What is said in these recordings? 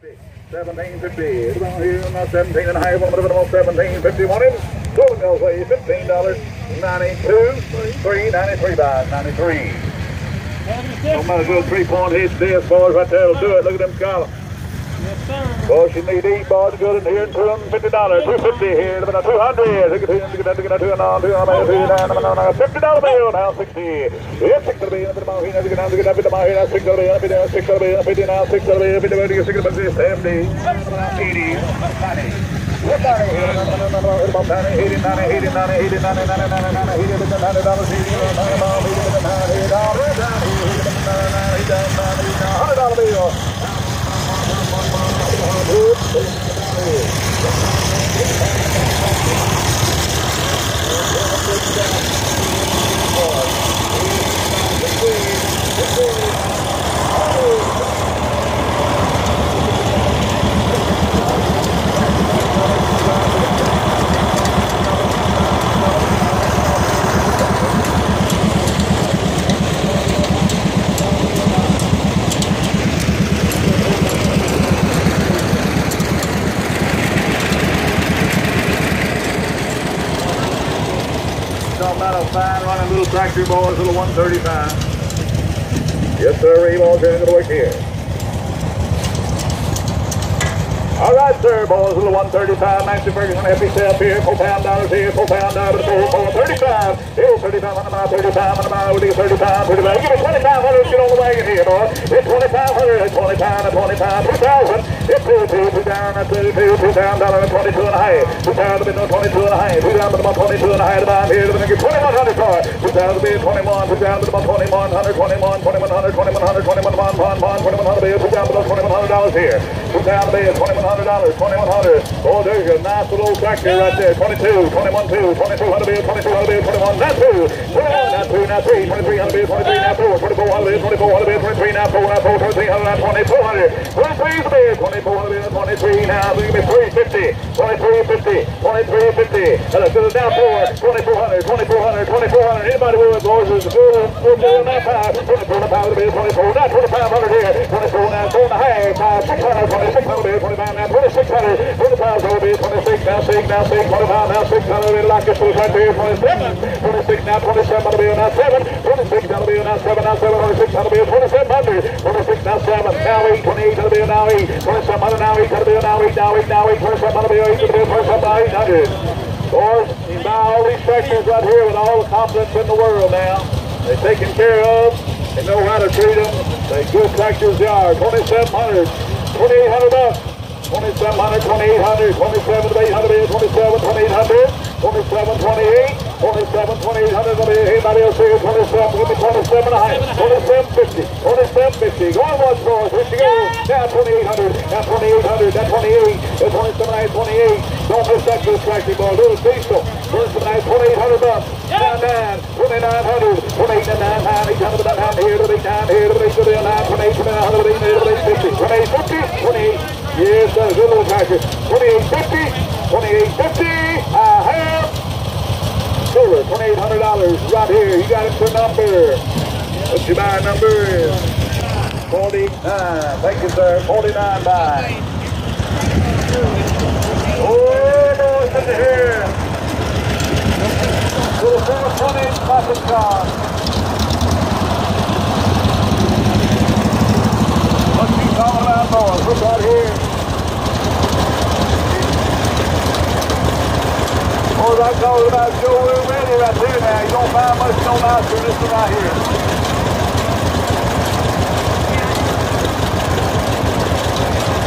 1750. It's about here on 17 and a half. On the minimum 1750. One in. Golden Girls way $15. 92. 393 by 93. No matter good 3-point hits this, boys, right there will do it. Look at them scallops. Yes, sir. Boys, you need these boys good in here. $250. 250 here. $200. $200 bill. Now 60. Yes, 60 bill. $6 bill. $6 bill. Now 6 bill. 70. 80. $100 bill. Fine running little tractor boys, little 135. Yes, sir, boys, into the wick here. All right, sir, boys, little 135. Nancy Ferguson, happy step here. $4 here, $4 $435. Here's 35 on the mile, 35 on the mile. We'll do 35, 35. Give me 2,500. Get on the wagon here, boys. It's 2,500. It's 25 and 25. 2,000. It's 2 down. That's 32. $2 down to 22 and a half. 2 down to 22 and a half. 2 down to about 22 and a half. Down here to get 2,100 for it. 2 down to be 21. 2 down to about 2,100, 21, 2,100, 2,100, 2,100, 2,100 bill. 2 down to about $2,100 here. 2 down to be $2,100, 2,100. Oh, there's a nice little tractor right there. 22, 21, 2, 2,200 bill, 2,200 bill, 21, now 2, 21, now 2, now 3, 2,300 bill, 23, now 4, 2,400 bill, 2,400 bill, 23, now 4, now 4, 2,300, now 2,400, 23 the bill, 2,400 bill, 23, now, give me 350, 2350, 2350, now 4, 2,400, 2,400, 2,400, anybody with it, boys, is we'll do it now 5, 24, now 5 bill, 24, now 2,500 here, 24, now 4 and a half, 600, 2,600 bill, 25, now 2,600, 25, over bill, 26, now 6, now 6, 25, now 600 bill, like this was right there, 27, 26, now 27 on the bill, now 7, 26 on the bill, now 7, now 7, 26 on the bill, 2,700, 26, now 7, now 8, 28 on the bill, now 8, 2700, now 8 on the bill, now 8, now 8, now 8, 27 on the bill, 8 on the bill, 27, now 800. Boys, you buy all these tractors right here with all the confidence in the world now. They're taken care of. They know how to treat them. They good tractors they are. 2,700, 2,800 bucks. 2,700, 2,800, 27,800, 27, 2,800, 27, 28, 27, 2,800. Anybody else here? 27, give me 27 and a half. 2750, 2750. Going once more. Here she goes. Now 2,800, now 2,800, now 28, now 27, 28. Don't miss that good tractor, boy. Little diesel. 27, 2,800 bucks. Now 9, 2,900, 28, 800, down here to the 8, here to the 8, to the 9, 28, 2,900, 28, 50, 28, 50, 28. Yes, sir, good little tractor. 2850, 2850. I have silver, $2,800 right here. You got it for number. What's your buy number? 49. Thank you, sir. 49 buy. Oh, boys, in here. Little 420 classic car. What you talking about, boys? Look right here. Boys, I talking about showroom ready right there now. You don't find much no nicer than this one right here.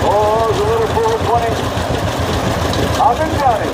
Boys, a little 420. I've been Johnny.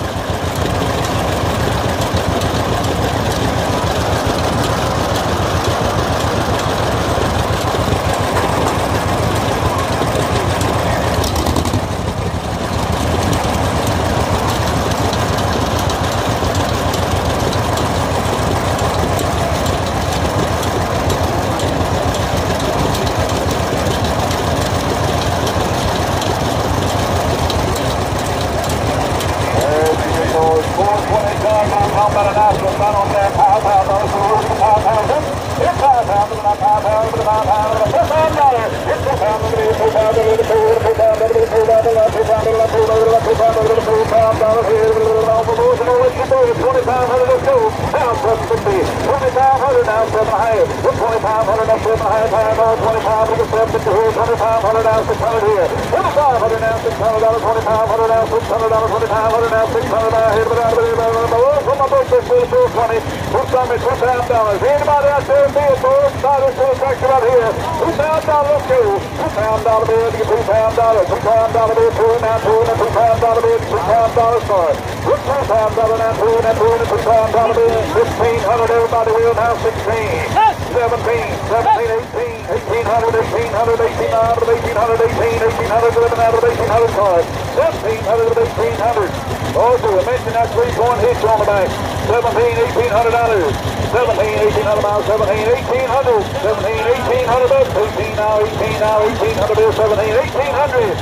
high, time, 25, we get 750 here, 2500 now, 600 here. 2500 now, $600, 2500 now, $600, 2500 now, $600 now, here, from my birthday, $420, $2,000. Anybody out there in Beard, start this little tractor right here. $2,000, let's go. $2,000 bid, get $2,000, $2,000 bid, $2,000 now, $2,000 bid, $2,000 start. $2,000 now, $2,000 bid, $1,500, everybody will now, 16. 17, 18, 1800, 1800, 1800, 1800, 1800, 1800 cars. 1700, 1800. Also, I mentioned that 3-point hitch on the back. 17, $1,800. 17, $1,800 miles. 17, $1,800. 17, $1,800 bucks. 18 now, 18 now, 1800 bill. 17, $1,800.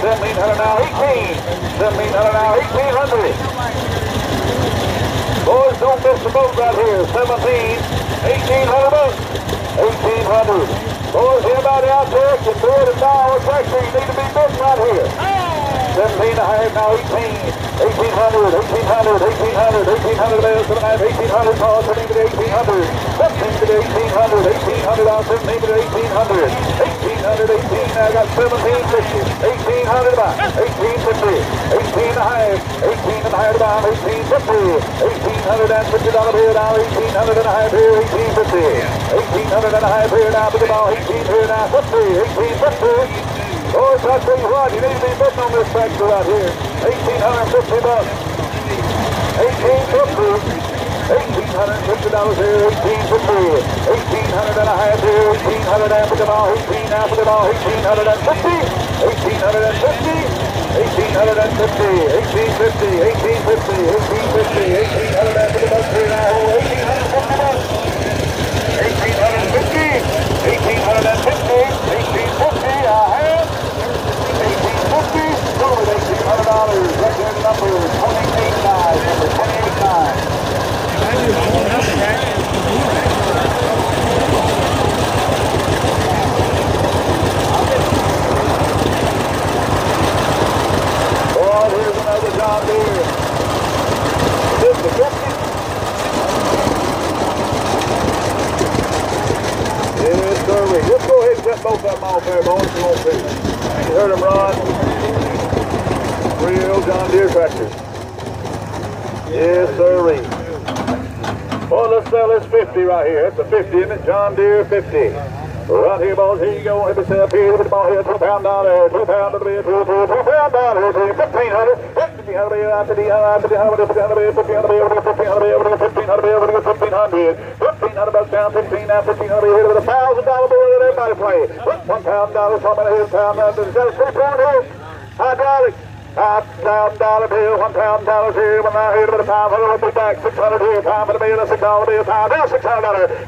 1700 now, 18. 1700 now, 1800. Boys, don't miss the boat right here. 17, $1,800 bucks. 1,800. Boys, everybody out there can do it and buy a tractor. You need to be built right here. 17 a half now, 18. 1,800, 1,800, 1,800, 1,800 bells to the knife, 1,800 calls, 17 to the 1,800. 17 to the 1,800, 1,800 on 17 to the 1,800. 1,800, 18, now I got 1,750. 1,800 about, 1,850. 18 and a half, 18 and a half about, 1,850. $1,850 bill now, 1,800 and a half here, 1,850. 1,800 and a half here now, big ball, 18 here now, 50, 1,850. Oh, I tell you what, you need to be bidding on this tractor right here. 1,850 bucks. 1,850. $1,850 here, 1,850. 1,800 and a half here, 1,800 after the ball, 18 after the ball, 1,850. 1,850. 1,850. 1,850. 1,850. 1,850. 1,800 after the bus here now, 1,850 bucks. 1,850. 1,850. 1,850. I have. $1,850, $1,800, right there, number 28.9, number 28.9. Boy, here's another John Deere. 50-50. Yes, sir. Let's go ahead and get both of them off there, boys. You won't see. You heard them run. Real John Deere tractors. Yes, sir. Well, let's sell this 50 right here. It's a 50, isn't it? John Deere 50. Right here, boys. Here you go. Let me set up here. Look at the ball here. $2 down there. $2 to the bid. $2 down there. $1,500. $1,500 bucks down. 15 now. $1,500 here with a $1,000 bill that everybody play. $1,000. Somebody here. $1,000. Is that a 3-point here? Hydraulic. $5,000 bill, $1,000 here, when I hear about $500, we'll be back, $600 here, time for the bill, $600 bill, time, now $600,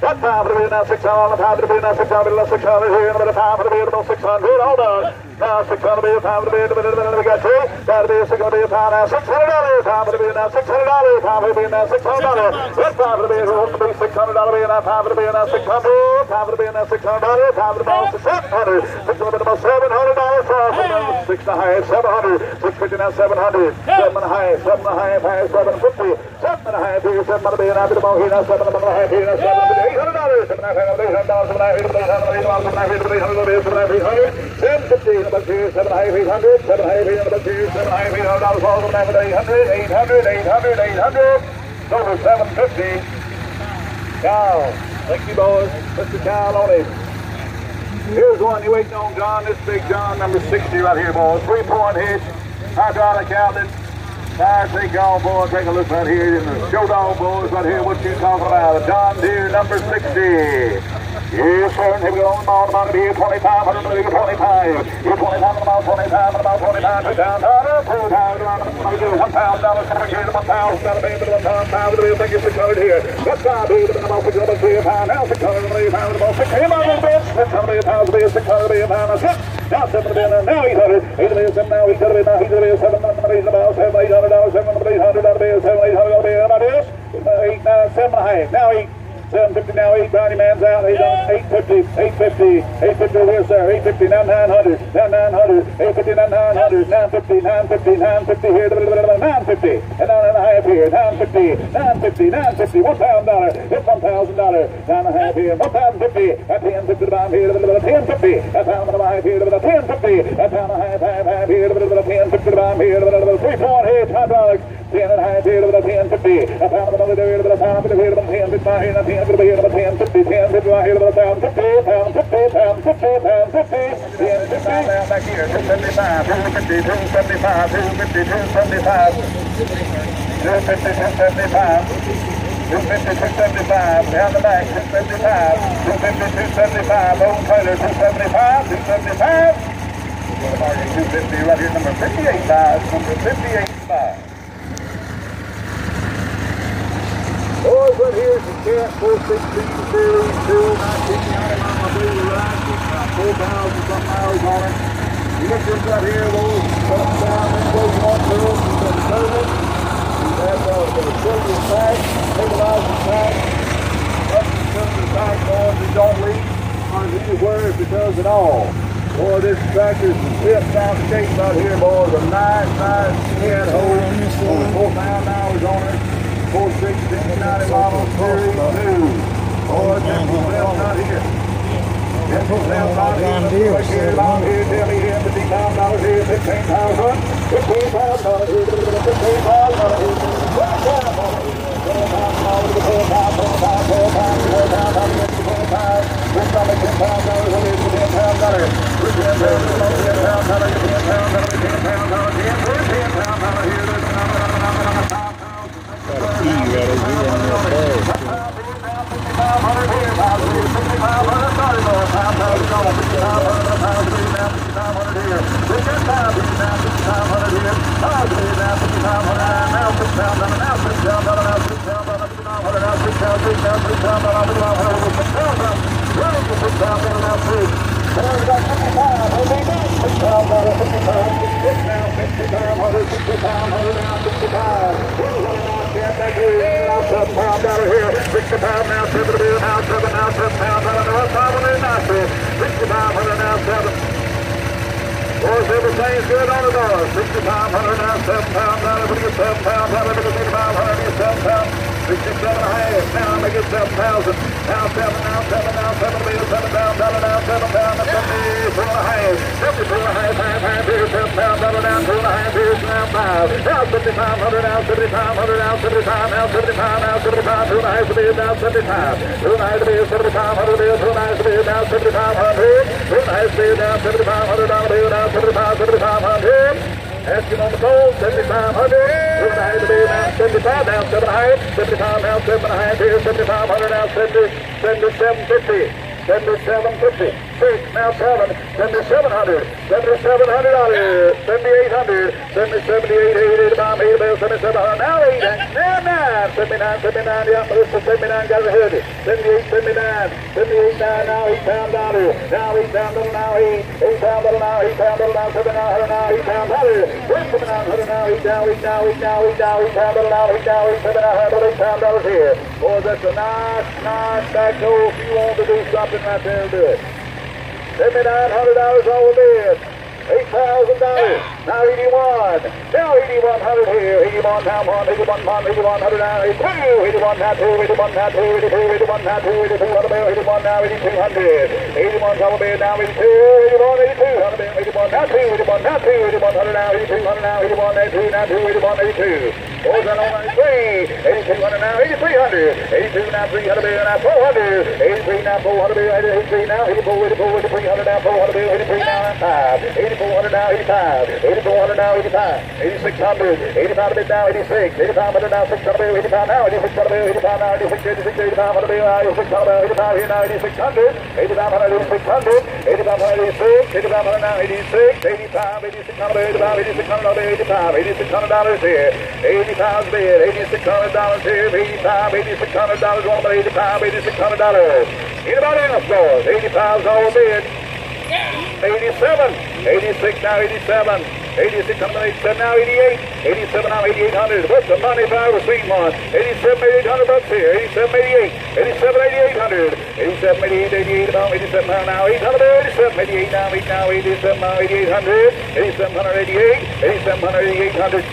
that's time for the bill, now $600, time for the bill, now $600, $600 here, and a bit of time for the bill, about $600, hold on, now $600 bill, time for the bill, we got three, got to be a $600 bill, time now $600, time for the bill, now $600, time for the bill, now $600, that's time for the bill, who wants to be $600 bill, now time for the bill, now $600, time for the bill, now $600, time for the bill, $700, $600, about $700, $6 and a half, $700, 50 now 700, 7 and a half, 7 and a half, 750, 7 and a half here, 7 and a bit, after the ball here now, 7 and a half here now, $800, 7 and a half, $800, 7 and a half, $800, 7 and a half, $800, 750 in the bucks here, 7 and a half, 800, 7 and a half, 800 bucks here, 7 and a half, $800, 7 and a half, 800, 800, 800, over 750. Kyle, thank you boys, Mr. Kyle on it. Here's one you waiting on, John, this big John, number 60 right here, boys, 3-point hitch. Hydraulic outlet, tire take off, boys. Take a look right here in the show dog, boys. Right here, what you talking about? A John Deere number 60. Yes, sir. Here we go on the ball. About to be here 25, 100, 25. Here 25 on the ball, 25 on the ball, 25. Two down, $2 down, $1,000 coming here to $1,000 bill to $1,000 bill. Thank you, 600 here. That's $5 bill to the ball, 600 bill, £5. Now 600 bill, £5 to the ball, 600 bill, 600 bill, £1,000 bill, 600 bill, £5. Now 6. Now 7 bill, now 800. 800 bill, 7 now 800 bill, now 800 bill, 7 $7 $800, 7 $800 bill, 7 $800 bill. How about this? 8 now 7 and a half. Now 8. 750 now, 8 Brownie man's out, 850, 850, 850 here, sir, 850, now 900, now 900, 850, now 900, 950, 950, 950 here, 950, and down and a half here, 950, 950, 950, $1,000, hit $1,000, down and a half here, 1,050, at 1050 to the bottom here, 1050, at down and a half here, 1050, at down and a half here, 1050 to the bottom here, 3-point hit, hydraulics, 10 and a half here, 1050, at down and a half here, 1050 here, 1050 here, 1050 here, 1050, 1050 here, 1,050, 1,050, 1,050, 1,050, 1050, down back here, 275, 250, 275, 250, 275, 250, 275. 250, 275, down the back, 275, 250, 275, old trailer, 275, 275. 250 right here, number 58.5, number 58.5. Boys, right here is the cat, 416 series, 2,950 on my blue ride, 4,000 some miles on it. You get this right here, those up down, and go on through, you can service. That's the silver pack, stabilizer pack, up the silver pack, boys, it don't leak on anywhere if it does at all. Boy, this tractor's a fifth down shape out here, boys, a nice head hose, over 4,000 hours on it, 416 90 model series 2. Boy, this is left out here. This is left out here, look here, down here, tell me here, $15,000 here, $15,000, $15,000 here, $15,000 here. Boys, everything's good on the door. 6,500 now, £7, put it £7, put it £500, £7, 67 and a half. Now make it 7,000. Now 7, now 7, now 7, $7 now, £7, now 74 and a half. 74 and a half, here, $7 down, 2 and a half, here's now 5. Now 7,500, now 7,500, now 75, now 75, now 75, 2 and a half to be now 75. 2 and a half to be 7,500, 2 and a half to be now 7,500. 2 and a half to be now $7,500 bill, now 7,500. Asking on the phone, 7,500. 2 and a half to be now 75, now 7 and a half. 75, now 7 and a half here, 7,500, now 7750. 7750. 6, now 7, 7,700. 7,700. 7,800. 7,78, 85, 7,700. Now 8, now 9. 79, 79, yeah, this is 79, got ahead. 78, 79. 78, 9, now $8,000. Now $8,000, now $8,000, now $8,000, now $7,900, now $8,000. 7,900, now $8,000, now $8,000, now $8,000, $7,900 here. Boy, that's a nice back door if you want to do something right there and do it. $7,900 over bid. $8,000. Now 81. Now 8,100 here. 81 now 1. 81 1. 8,100 now 82. 81 now 2. 81 now 2. 82. 81 now 2. 82 on the bill. 81 now 8,200. 81 on the bid now 82. 81 82 on the bill. 81 now 2. 81 now 2. 8100 now 8,200 now 81 82 now 2. 81 82. Boys on 93. 8,200 now 8,300. 82 now 300 bill now 400. 83 now 400 bill. 83 now 84. 84 300 now 400 bill. 83 now 5. 8,400 now 85. 8,400 now 85. 8,600. 85 bid now 86. 8,500 now 600 bill. 85 now 8600 bill. 85 now 86. 86 8500 bill. 8600 bill. 85 here now 8600. 8500 8600. 8500 86. 8500 now 86. 85 8600 bill. 85 8600 bill. 85 $8,600 here. 85 bid. $8,600 here. 85 $8,600 on the 85 $8,600. Anybody else knows? 85's all bid. 87, 86 now 87. 86, 87, now 88, 87, now 8800. What's the money if I ever seen one? 87, 8800 bucks here. 87, 88, 87, 8800. 87, 88, 88, about 87 now 800. 87, 88 now 8 now 87 now 8800. 8788, 878800.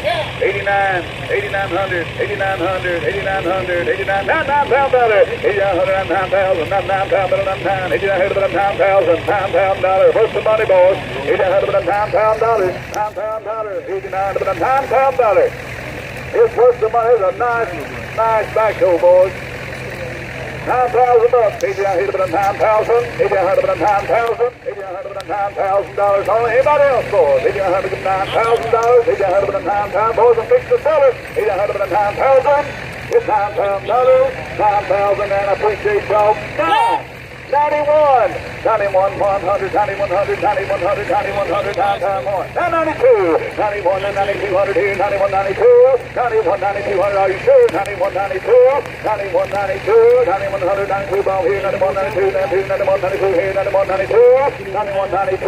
89, 8900, 8900, 8900, 89, 99 pound dollar. 8900, 99,000, 99 pound dollar, 99, 8900, 9,000, 9 pound dollar. What's the money, boys? 8900, 9 pound dollars, 9 pound dollar, 8900, 9 pound dollar. It's worth the money. It's a nice backhoe, boys. 9,000 bucks, 8900, 9,000, 8900, 9,000, 8900, $9,000 only. Anybody else, boys? 8900, $9,000, 8900, 9,000, boys, and fix the seller. 8900, 9,000. It's 9 pound dollars, 9,000, and I appreciate y'all. 91, 91, 100, 9100, 9100, 9100, 9 times 1. 992, 91, 9200 here, 91, 92, 91, 9200, are you sure? 91, 92, 91, 92, 9100, 92, ball here, 91, 92, 92, 91, 92 here, 91, 92, 91, 92.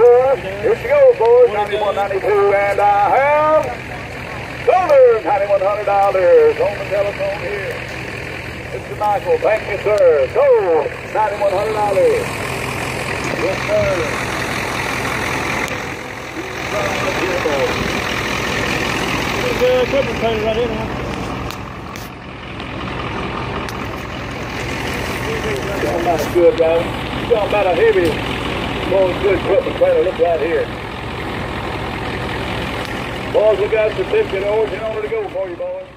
Here she goes, boys, 91, 92, and I have $9100 on the telephone here. Mr. Michael, thank you, sir. Sold $9100. Yes, sir. There's a equipment trailer right here, man. You're talking about a good guy. You're talking about a heavy, good equipment trailer. Look right here. Boys, we got a certificate of origin order to go for you, boys.